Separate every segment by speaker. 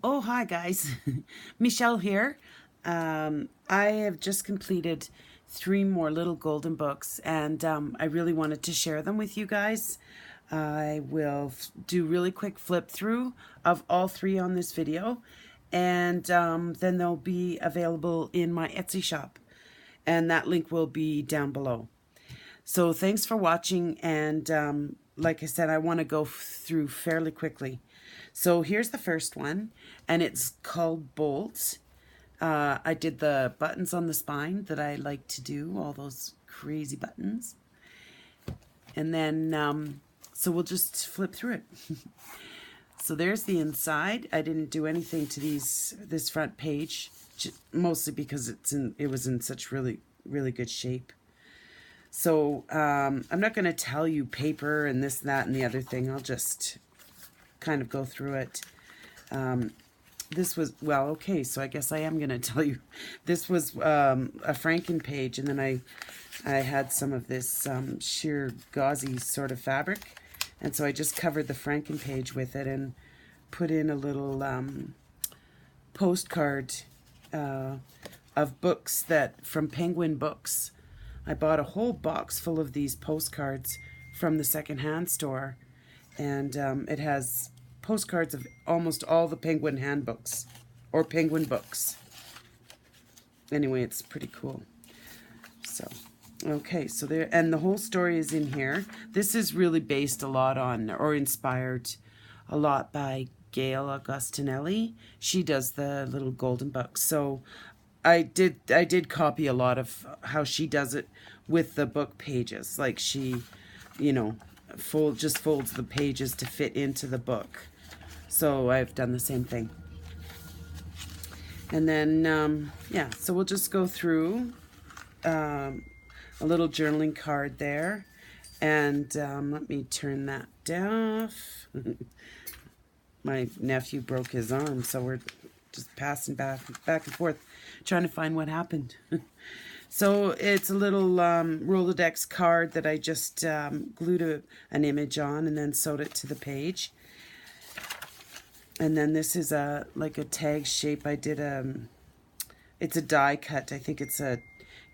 Speaker 1: Oh, hi guys. Michelle here. I have just completed 3 more little golden books and I really wanted to share them with you guys. I will do really quick flip through of all 3 on this video, and then they'll be available in my Etsy shop, and that link will be down below. So thanks for watching, and like I said, I want to go through fairly quickly. So here's the first one, and it's called Bolt. I did the buttons on the spine that I like to do, all those crazy buttons. And then, so we'll just flip through it. So there's the inside. I didn't do anything to this front page, mostly because it was in such really good shape. So I'm not going to tell you paper and this, that, and the other thing. I'll just kind of go through it. This was, well, okay, so I guess I am going to tell you. This was a Franken page, and then I had some of this sheer gauzy sort of fabric. And so I just covered the Franken page with it and put in a little postcard of books from Penguin Books. I bought a whole box full of these postcards from the secondhand store, and it has postcards of almost all the Penguin handbooks, or Penguin books. Anyway, it's pretty cool. So, okay, so there, and the whole story is in here. This is really based a lot on, or inspired a lot by Gail Augustinelli. She does the little golden books. So I did copy a lot of how she does it with the book pages. Like she, you know, just folds the pages to fit into the book. So I've done the same thing. And then, yeah, so we'll just go through a little journaling card there. And let me turn that off. My nephew broke his arm, so we're just passing back and forth, trying to find what happened. So it's a little Rolodex card that I just glued an image on and then sewed it to the page. And then this is like a tag shape. I did it's a die cut. I think it's a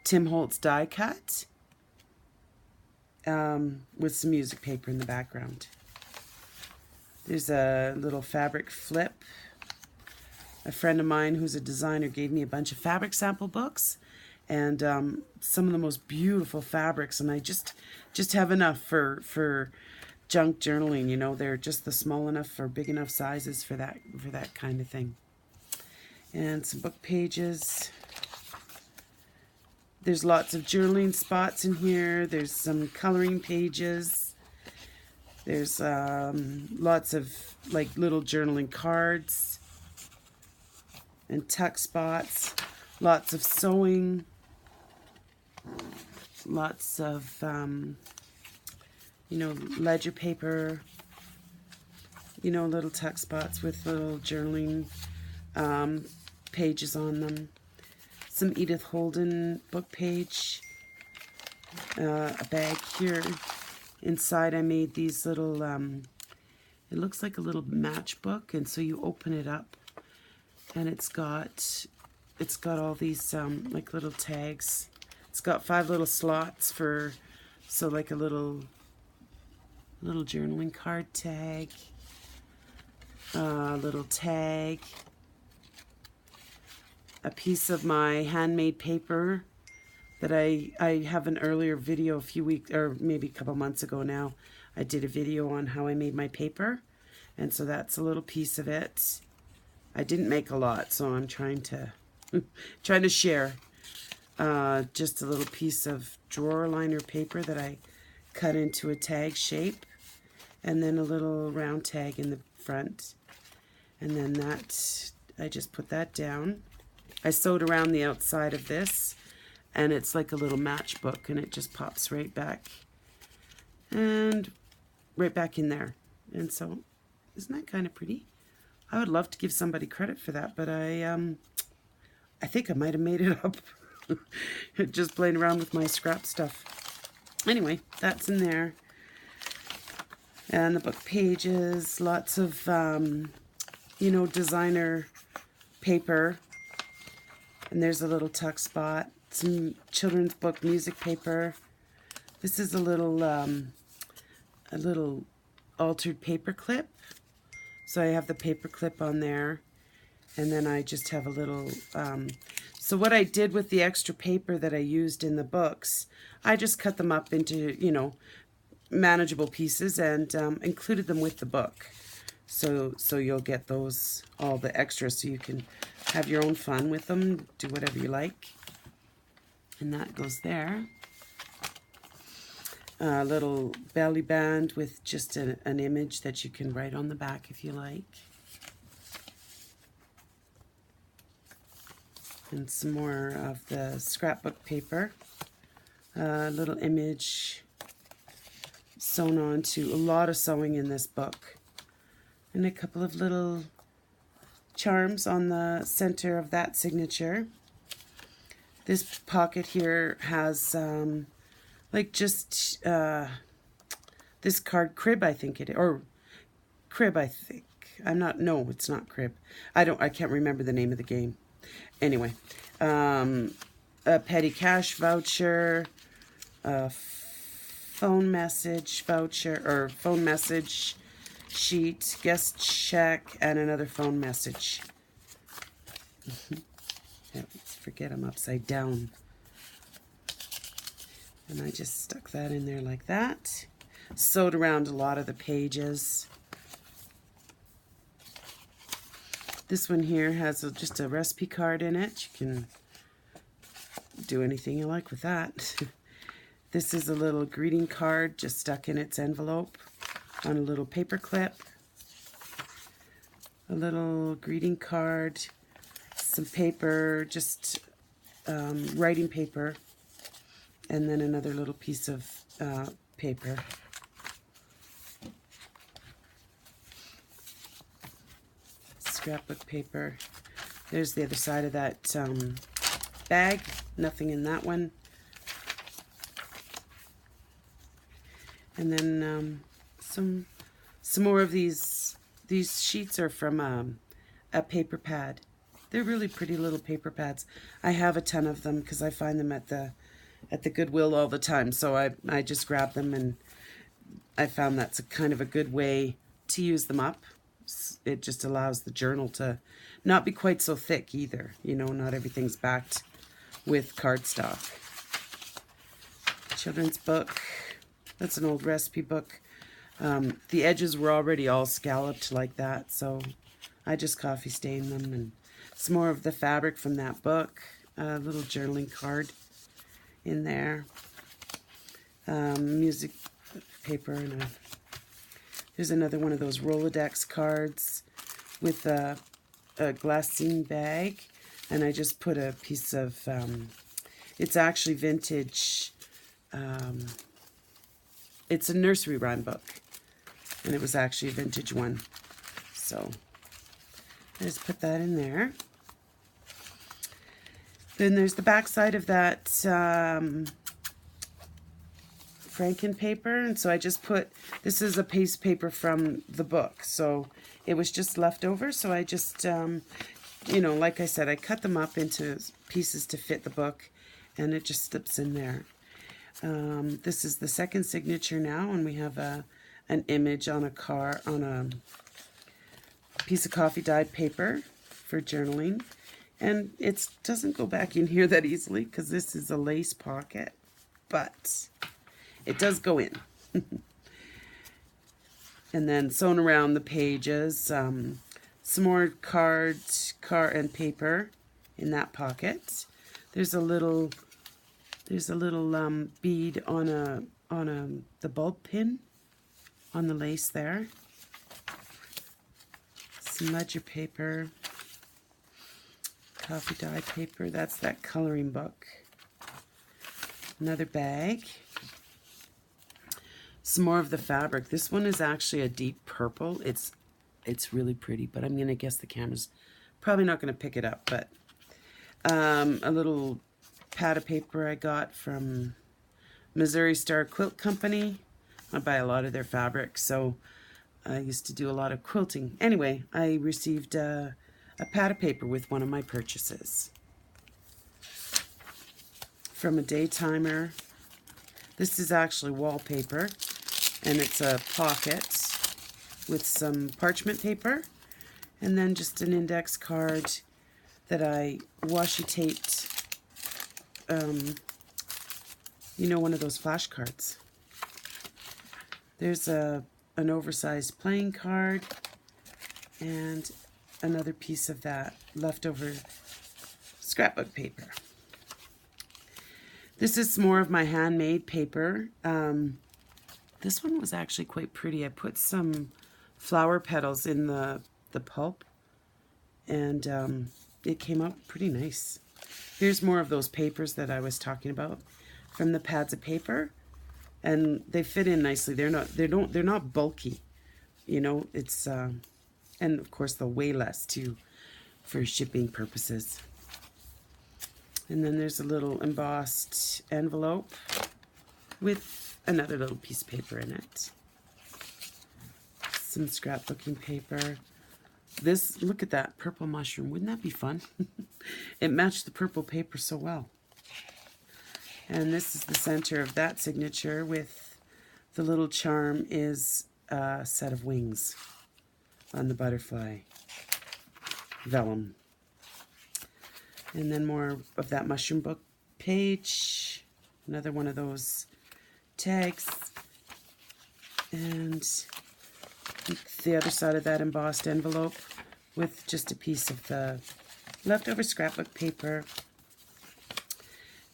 Speaker 1: Tim Holtz die cut with some music paper in the background. There's a little fabric flip. A friend of mine who's a designer gave me a bunch of fabric sample books, and some of the most beautiful fabrics, and I just have enough for junk journaling. You know, they're just the small enough or big enough sizes for that kind of thing. And some book pages. There's lots of journaling spots in here. There's some coloring pages. There's lots of like little journaling cards and tuck spots. Lots of sewing. Lots of you know, ledger paper, you know, little tuck spots with little journaling pages on them. Some Edith Holden book page, a bag here. Inside I made these little, it looks like a little matchbook, and so you open it up, and it's got all these like little tags. It's got 5 little slots for, so like a little journaling card tag, little tag, a piece of my handmade paper that I have an earlier video a few weeks, or maybe a couple months ago now. I did a video on how I made my paper, and so that's a little piece of it. I didn't make a lot, so I'm trying to share. Just a little piece of drawer liner paper that I cut into a tag shape, and then a little round tag in the front, and then that, I just put that down. I sewed around the outside of this, and it's like a little matchbook, and it just pops right back and right back in there. And so, isn't that kind of pretty? I would love to give somebody credit for that, but I think I might have made it up. Just playing around with my scrap stuff. Anyway, that's in there. And the book pages, lots of you know, designer paper. And there's a little tuck spot. Some children's book music paper. This is a little altered paper clip. So I have the paper clip on there. And then I just have a little... so what I did with the extra paper that I used in the books, I just cut them up into, you know, manageable pieces and included them with the book. So you'll get those, all the extras, so you can have your own fun with them, do whatever you like. And that goes there. A little belly band with just an image that you can write on the back if you like. And some more of the scrapbook paper. A little image sewn onto, a lot of sewing in this book. And a couple of little charms on the center of that signature. This pocket here has like just this card crib, I think it is, or crib, I think. I'm not, no, it's not crib. I can't remember the name of the game. Anyway, a petty cash voucher, a phone message voucher, or phone message sheet, guest check, and another phone message. Yeah, let's forget I'm upside down. And I just stuck that in there like that. Sewed around a lot of the pages. This one here has just a recipe card in it. You can do anything you like with that. This is a little greeting card just stuck in its envelope on a little paper clip. A little greeting card, some paper, just writing paper, and then another little piece of paper. Scrapbook paper. There's the other side of that bag. Nothing in that one. And then some more of these sheets are from a paper pad. They're really pretty little paper pads. I have a ton of them because I find them at the Goodwill all the time. So I just grab them, and I found that's kind of a good way to use them up. It just allows the journal to not be quite so thick either. You know, not everything's backed with cardstock. Children's book. That's an old recipe book. The edges were already all scalloped like that, so I just coffee stained them. And some more of the fabric from that book. A little journaling card in there. Music paper, and there's another one of those Rolodex cards with a glassine bag, and I just put a piece of, it's actually vintage, it's a nursery rhyme book, and it was actually a vintage one, so I just put that in there. Then there's the back side of that Franken paper, and so I just put, this is a piece of paper from the book, so it was just left over, so I just, you know, like I said, I cut them up into pieces to fit the book, and it just slips in there. This is the second signature now, and we have an image on a piece of coffee dyed paper for journaling, and it doesn't go back in here that easily because this is a lace pocket, but it does go in. And then sewn around the pages, some more card and paper in that pocket. There's a little bead on the bulb pin on the lace there. Some ledger paper, coffee dye paper. That's that coloring book. Another bag. Some more of the fabric. This one is actually a deep purple. It's really pretty, but I'm gonna guess the camera's probably not gonna pick it up. But a little pad of paper I got from Missouri Star Quilt Company. I buy a lot of their fabric, so I used to do a lot of quilting. Anyway, I received a pad of paper with one of my purchases. From a daytimer. This is actually wallpaper, and it's a pocket with some parchment paper, and then just an index card that I washi taped, you know, one of those flashcards. There's an oversized playing card and another piece of that leftover scrapbook paper. This is more of my handmade paper. This one was actually quite pretty. I put some flower petals in the pulp, and it came out pretty nice. Here's more of those papers that I was talking about from the pads of paper, and they fit in nicely. They're not bulky, you know. It's and of course they'll weigh less too for shipping purposes. And then there's a little embossed envelope with another little piece of paper in it. Some scrapbooking paper. This, look at that purple mushroom. Wouldn't that be fun? It matched the purple paper so well. And this is the center of that signature with the little charm is a set of wings on the butterfly vellum. And then more of that mushroom book page. Another one of those tags. And the other side of that embossed envelope with just a piece of the leftover scrapbook paper.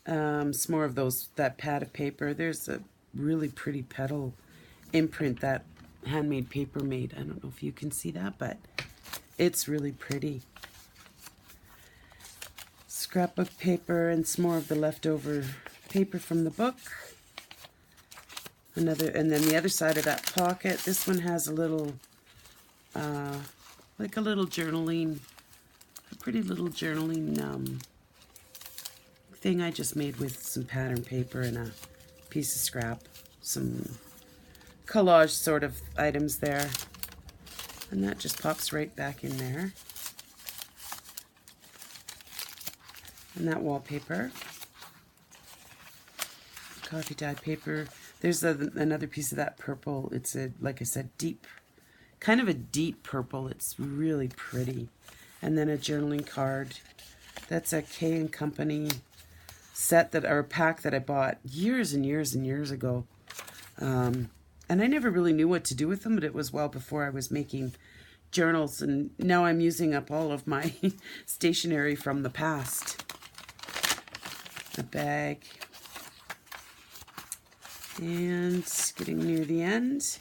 Speaker 1: Some more of that pad of paper. There's a really pretty petal imprint that handmade paper made. I don't know if you can see that, but it's really pretty. Scrapbook paper and some more of the leftover paper from the book. And then the other side of that pocket, this one has a little, like a little journaling, a pretty little journaling thing I just made with some pattern paper and a piece of scrap, some collage sort of items there. And that just pops right back in there. And that wallpaper, coffee dyed paper. There's another piece of that purple. It's like I said, kind of a deep purple. It's really pretty. And then a journaling card. That's a K & Company set or pack that I bought years and years and years ago. And I never really knew what to do with them, but it was well before I was making journals. And now I'm using up all of my stationery from the past. A bag. And getting near the end,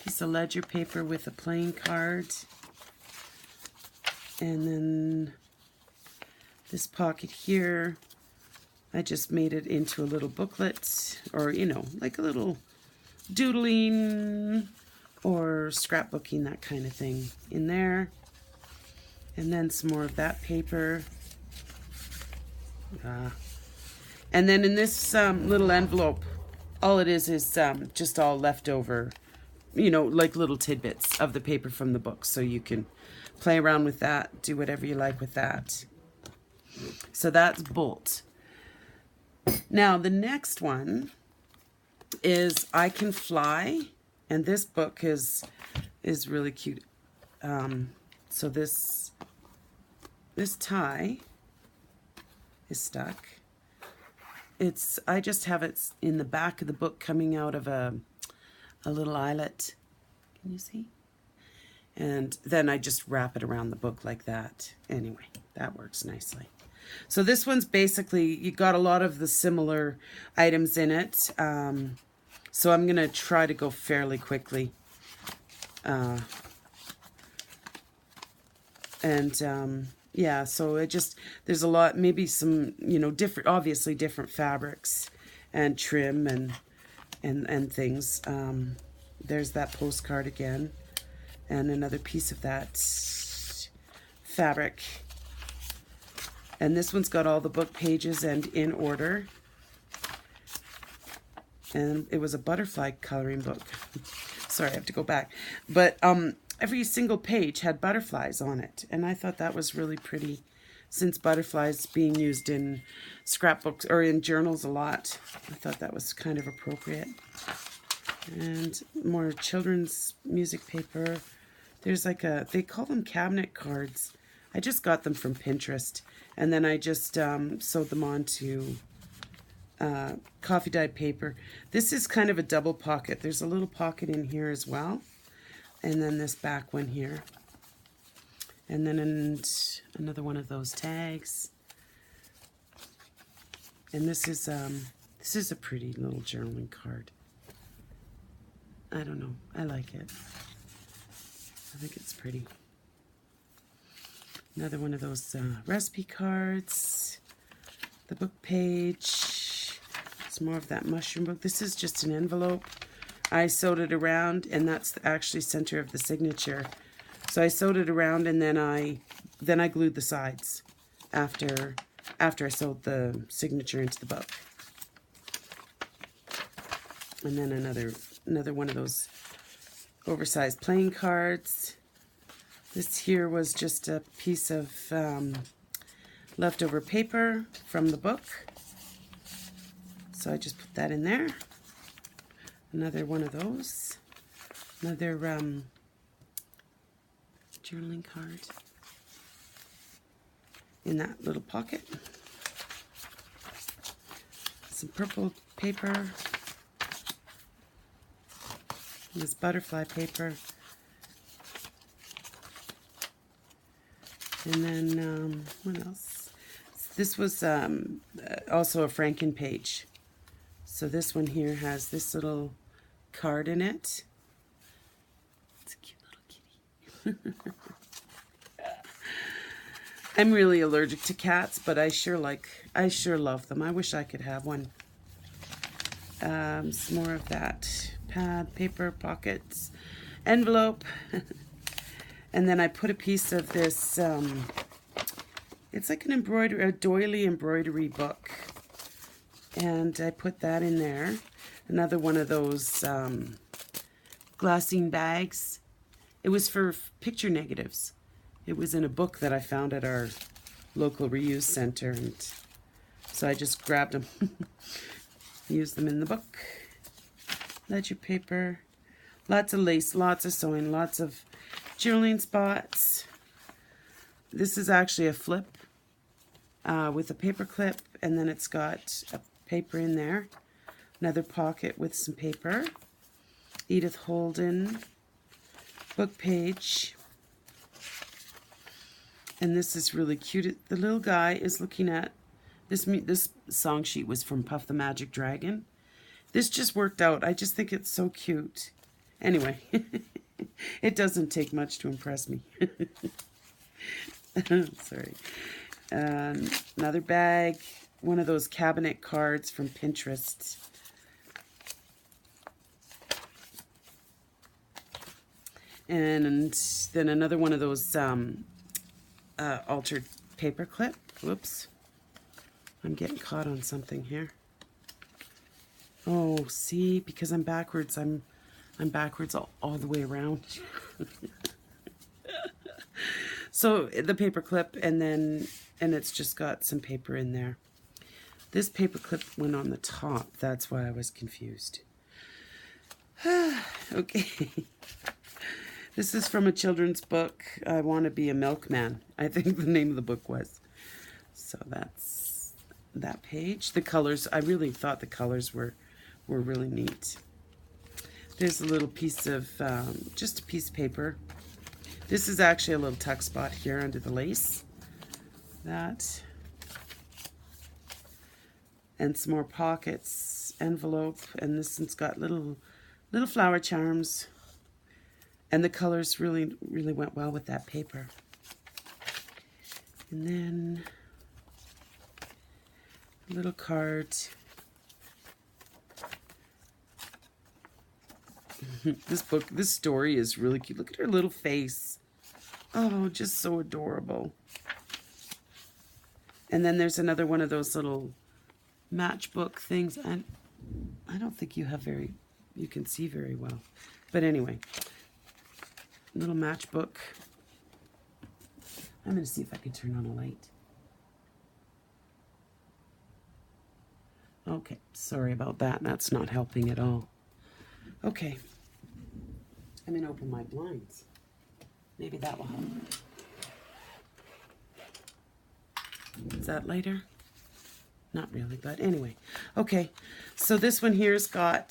Speaker 1: piece of ledger paper with a playing card. And then this pocket here, I just made it into a little booklet, or, you know, like a little doodling or scrapbooking, that kind of thing in there. And then some more of that paper. And then in this little envelope, all it is just all leftover, you know, like little tidbits of the paper from the book. So you can play around with that, do whatever you like with that. So that's Bolt. Now the next one is I Can Fly. And this book is really cute. So this tie is stuck. I just have it in the back of the book coming out of a little eyelet. Can you see? And then I just wrap it around the book like that. Anyway, that works nicely. So this one's basically, you got a lot of the similar items in it. So I'm going to try to go fairly quickly. Yeah, so there's a lot, maybe some, you know, obviously different fabrics and trim and things. There's that postcard again, and another piece of that fabric. And this one's got all the book pages and in order. And it was a butterfly coloring book. sorry, I have to go back. But every single page had butterflies on it. And I thought that was really pretty, since butterflies being used in scrapbooks or in journals a lot. I thought that was kind of appropriate. And more children's music paper. There's like they call them cabinet cards. I just got them from Pinterest. And then I just sewed them onto coffee dyed paper. This is kind of a double pocket. There's a little pocket in here as well. And then this back one here. And then another one of those tags. And this is a pretty little journaling card. I don't know. I like it. I think it's pretty. Another one of those recipe cards. The book page. It's more of that mushroom book. This is just an envelope. I sewed it around, and that's actually center of the signature. So I sewed it around, and then I glued the sides after I sewed the signature into the book. And then another one of those oversized playing cards. This here was just a piece of leftover paper from the book. So I just put that in there. Another one of those. Another journaling card in that little pocket. Some purple paper. And this butterfly paper. And then, what else? This was also a Franken page. So this one here has this little card in it. It's a cute little kitty. I'm really allergic to cats, but I sure love them. I wish I could have one. Some more of that. Pad, paper, pockets, envelope. And then I put a piece of this, it's like a doily embroidery book. And I put that in there. Another one of those glassine bags. It was for picture negatives. It was in a book that I found at our local reuse center. And so I just grabbed them. Used them in the book. Ledger paper. Lots of lace, lots of sewing, lots of journaling spots. This is actually a flip with a paper clip, and then it's got a paper in there. Another pocket with some paper. Edith Holden book page. And this is really cute. The little guy is looking at this song sheet was from Puff the Magic Dragon. This just worked out. I just think it's so cute. Anyway, it doesn't take much to impress me. Sorry. Another bag. One of those cabinet cards from Pinterest. And then another one of those altered paper clip. Whoops. I'm getting caught on something here. Oh, see, because I'm backwards, I'm backwards all the way around. So the paper clip, and it's just got some paper in there. This paper clip went on the top. That's why I was confused. Okay. This is from a children's book. I Want to Be a Milkman. I think the name of the book was. So that's that page. The colors, I really thought the colors were really neat. There's a little piece of, just a piece of paper. This is actually a little tuck spot here under the lace. That. And some more pockets, envelope, and this one's got little flower charms. And the colors really went well with that paper. And then a little card. This story is really cute. Look at her little face. Oh, just so adorable. And then there's another one of those little matchbook things. And I don't think you can see very well. But anyway, little matchbook. I'm going to see if I can turn on a light. Okay, sorry about that. That's not helping at all. Okay, I'm going to open my blinds. Maybe that will help. Is that lighter? Not really, but anyway. Okay, so this one here's got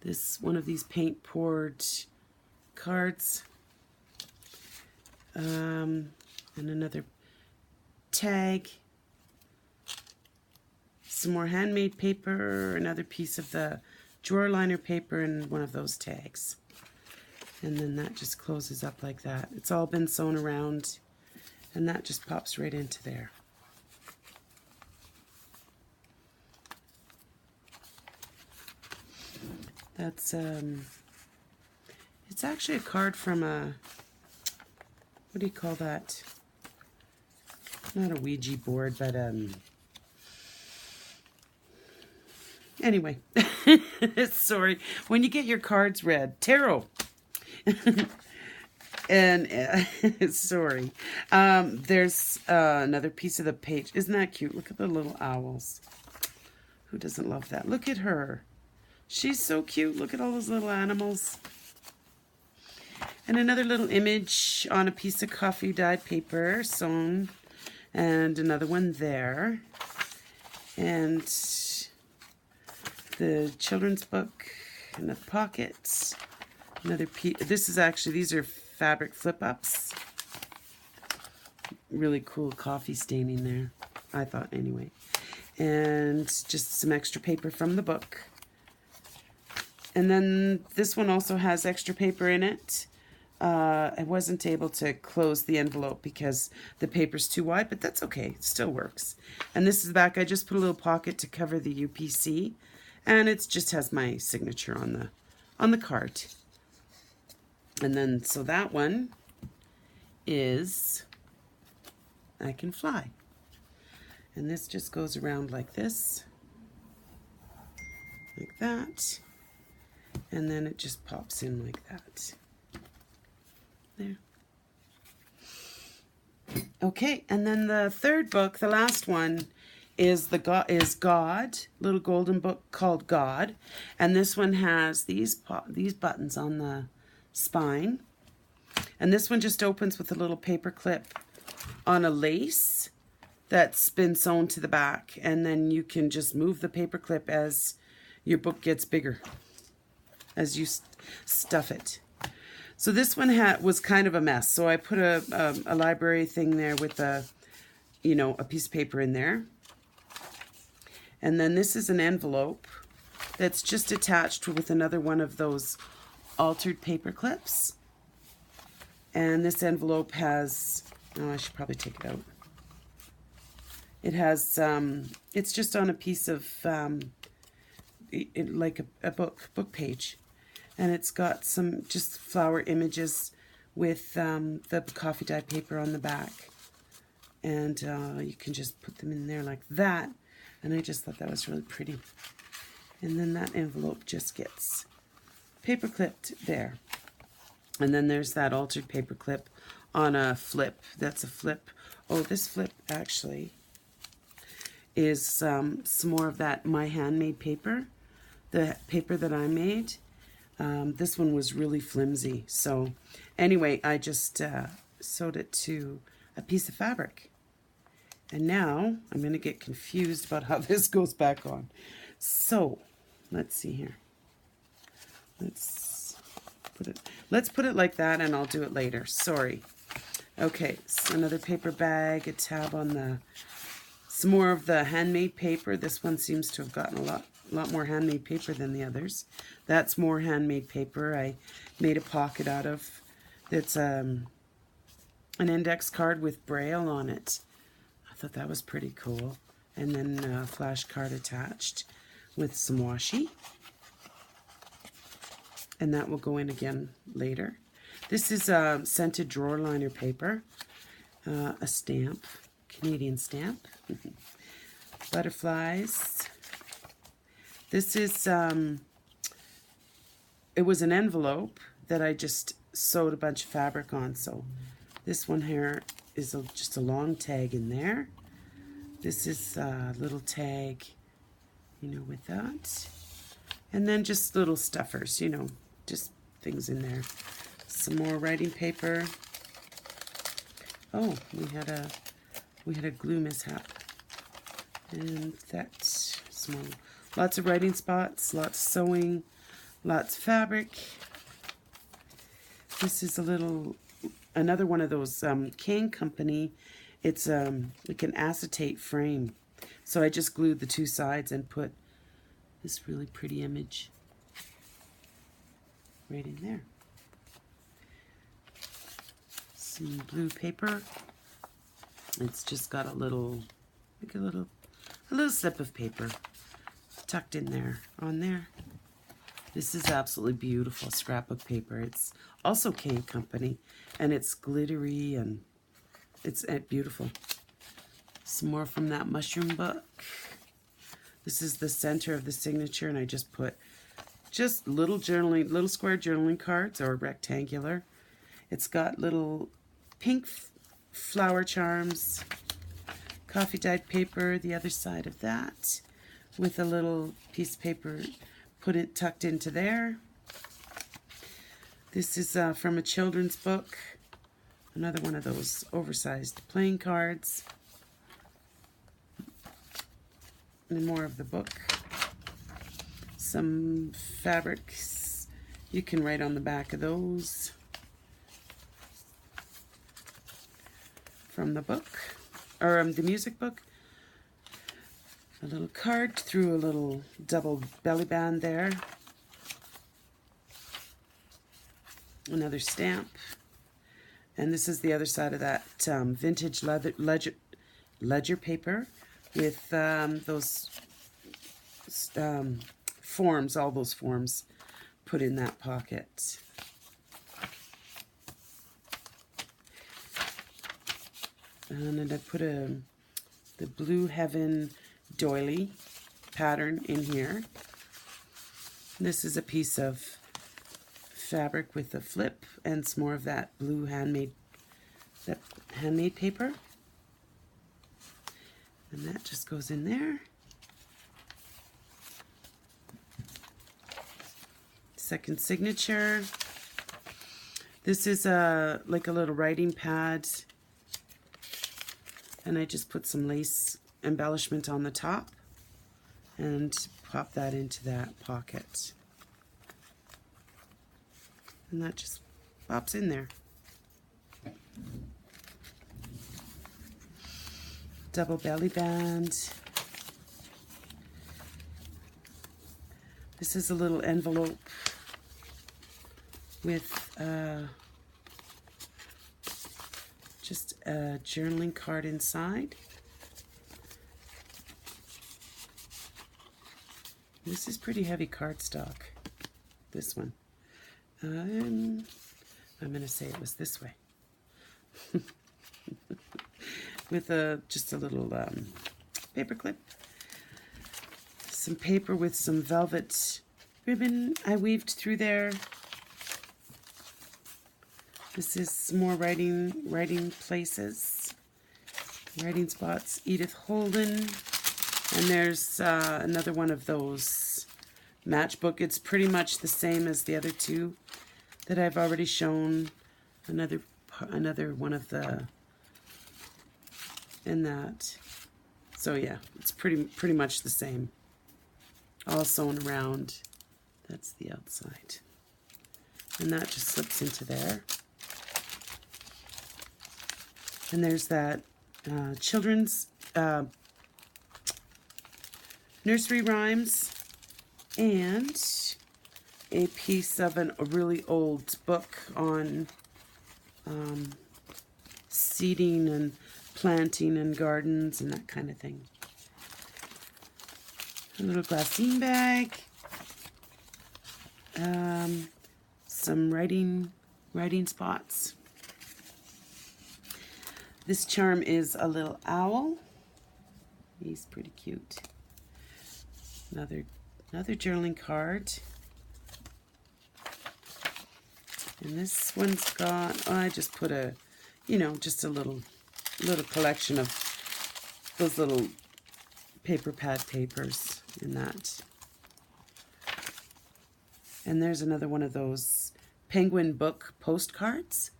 Speaker 1: this one of these paint poured cards. And another tag. Some more handmade paper, another piece of the drawer liner paper, and one of those tags. And then that just closes up like that. It's all been sewn around, and that just pops right into there. That's, it's actually a card from a, what do you call that? Not a Ouija board, but, anyway. Sorry. When you get your cards read, tarot. And, sorry. There's another piece of the page. Isn't that cute? Look at the little owls. Who doesn't love that? Look at her. She's so cute. Look at all those little animals. And another little image on a piece of coffee dyed paper, sewn. And another one there. And the children's book in the pockets. Another piece. This is actually, these are fabric flip-ups. Really cool coffee staining there, I thought anyway. And just some extra paper from the book. And then this one also has extra paper in it. I wasn't able to close the envelope because the paper's too wide, but that's okay. It still works. And this is the back. I just put a little pocket to cover the UPC, and it just has my signature on the card. And then so that one is I Can Fly. And this just goes around like this. Like that. And then it just pops in like that. There. Okay, and then the third book, the last one, is God, little golden book called God, and this one has these buttons on the spine, and this one just opens with a little paper clip on a lace that's been sewn to the back, and then you can just move the paper clip as your book gets bigger, as you stuff it. So this one was kind of a mess. So I put a library thing there with a piece of paper in there. And then this is an envelope that's just attached with another one of those altered paper clips. And this envelope has, oh, I should probably take it out. It has, it's just on a piece of, like a book page. And it's got some just flower images with the coffee dye paper on the back. And you can just put them in there like that. And I just thought that was really pretty. And then that envelope just gets paper clipped there. And then there's that altered paper clip on a flip. That's a flip. Oh, this flip actually is some more of that My Handmade paper. The paper that I made. This one was really flimsy. So anyway, I just sewed it to a piece of fabric. And now I'm going to get confused about how this goes back on. So let's see here. Let's put it like that, and I'll do it later. Sorry. Okay, so another paper bag, a tab on some more of the handmade paper. This one seems to have gotten a lot more handmade paper than the others. That's more handmade paper I made a pocket out of. It's an index card with Braille on it. I thought that was pretty cool. And then a flash card attached with some washi. And that will go in again later. This is a scented drawer liner paper. A stamp, Canadian stamp. Butterflies. This is it was an envelope that I just sewed a bunch of fabric on. So this one here is just a long tag in there. This is a little tag, you know, with that. And then just little stuffers, you know, just things in there. Some more writing paper. Oh, we had a glue mishap. And that's small. Lots of writing spots, lots of sewing, lots of fabric. This is another one of those Kane Company. It's like an acetate frame. So I just glued the two sides and put this really pretty image right in there. Some blue paper. It's just got a little slip of paper tucked in there, on there. This is absolutely beautiful scrapbook paper. It's also Kane Company, and it's glittery and it's beautiful. Some more from that mushroom book. This is the center of the signature, and I just put little square journaling cards, or rectangular. It's got little pink flower charms, coffee dyed paper, the other side of that, with a little piece of paper tucked into there. This is from a children's book, another one of those oversized playing cards. And more of the book. Some fabrics. You can write on the back of those. From the book, or the music book. A little card through a little double belly band there. Another stamp. And this is the other side of that vintage ledger paper with those forms, all those forms put in that pocket. And then I put the Blue Heaven doily pattern in here. This is a piece of fabric with a flip and some more of that blue handmade paper. And that just goes in there. Second signature. This is like a little writing pad. And I just put some lace embellishment on the top and pop that into that pocket. And that just pops in there. Double belly band. This is a little envelope with just a journaling card inside. This is pretty heavy cardstock, this one. I'm going to say it was this way. With just a little paper clip. Some paper with some velvet ribbon I weaved through there. This is some more writing places, writing spots, Edith Holden. And there's another one of those matchbook. It's pretty much the same as the other two that I've already shown. Another one of the, and that. So yeah, it's pretty much the same. All sewn around. That's the outside. And that just slips into there. And there's that children's nursery rhymes and a piece of a really old book on seeding and planting and gardens and that kind of thing. A little glassine bag. Some writing spots. This charm is a little owl. He's pretty cute. Another journaling card. And this one's got, I just put a, you know, just a little collection of those little paper pad papers in that. And there's another one of those penguin book postcards.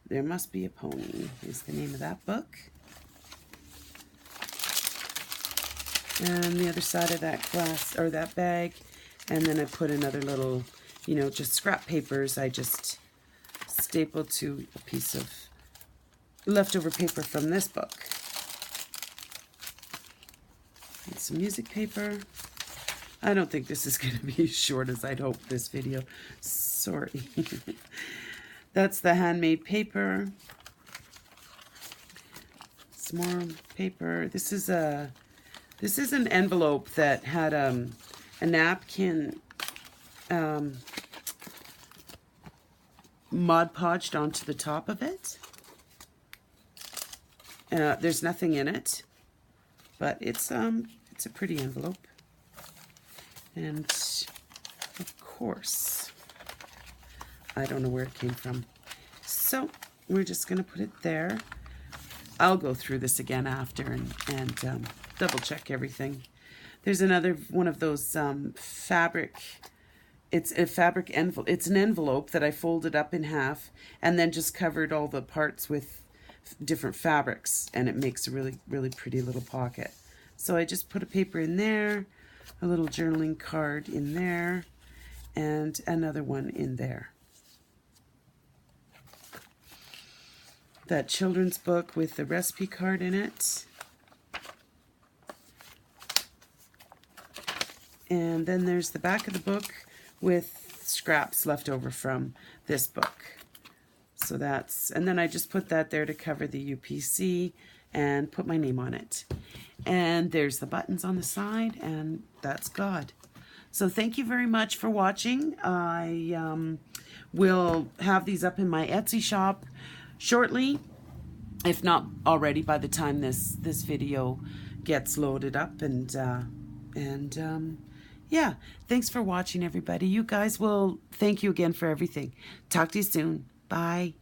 Speaker 1: There Must Be a Pony is the name of that book. And the other side of that glass, or that bag, and then I put another little, you know, just scrap papers. I just stapled to a piece of leftover paper from this book. And some music paper. I don't think this is going to be as short as I'd hoped this video. Sorry. That's the handmade paper. Some more paper. This is an envelope that had a napkin Mod Podged onto the top of it. There's nothing in it, but it's a pretty envelope. And of course, I don't know where it came from. So we're just going to put it there. I'll go through this again after and double check everything. There's another one of those fabric. It's a fabric envelope. It's an envelope that I folded up in half and then just covered all the parts with different fabrics, and it makes a really, really pretty little pocket. So I just put a paper in there, a little journaling card in there, and another one in there. That children's book with the recipe card in it. And then there's the back of the book with scraps left over from this book. So that's, and then I just put that there to cover the UPC and put my name on it. And there's the buttons on the side, and that's God. So thank you very much for watching. I will have these up in my Etsy shop shortly, if not already by the time this video gets loaded up. And yeah, thanks for watching, everybody. You guys will, thank you again for everything. Talk to you soon. Bye.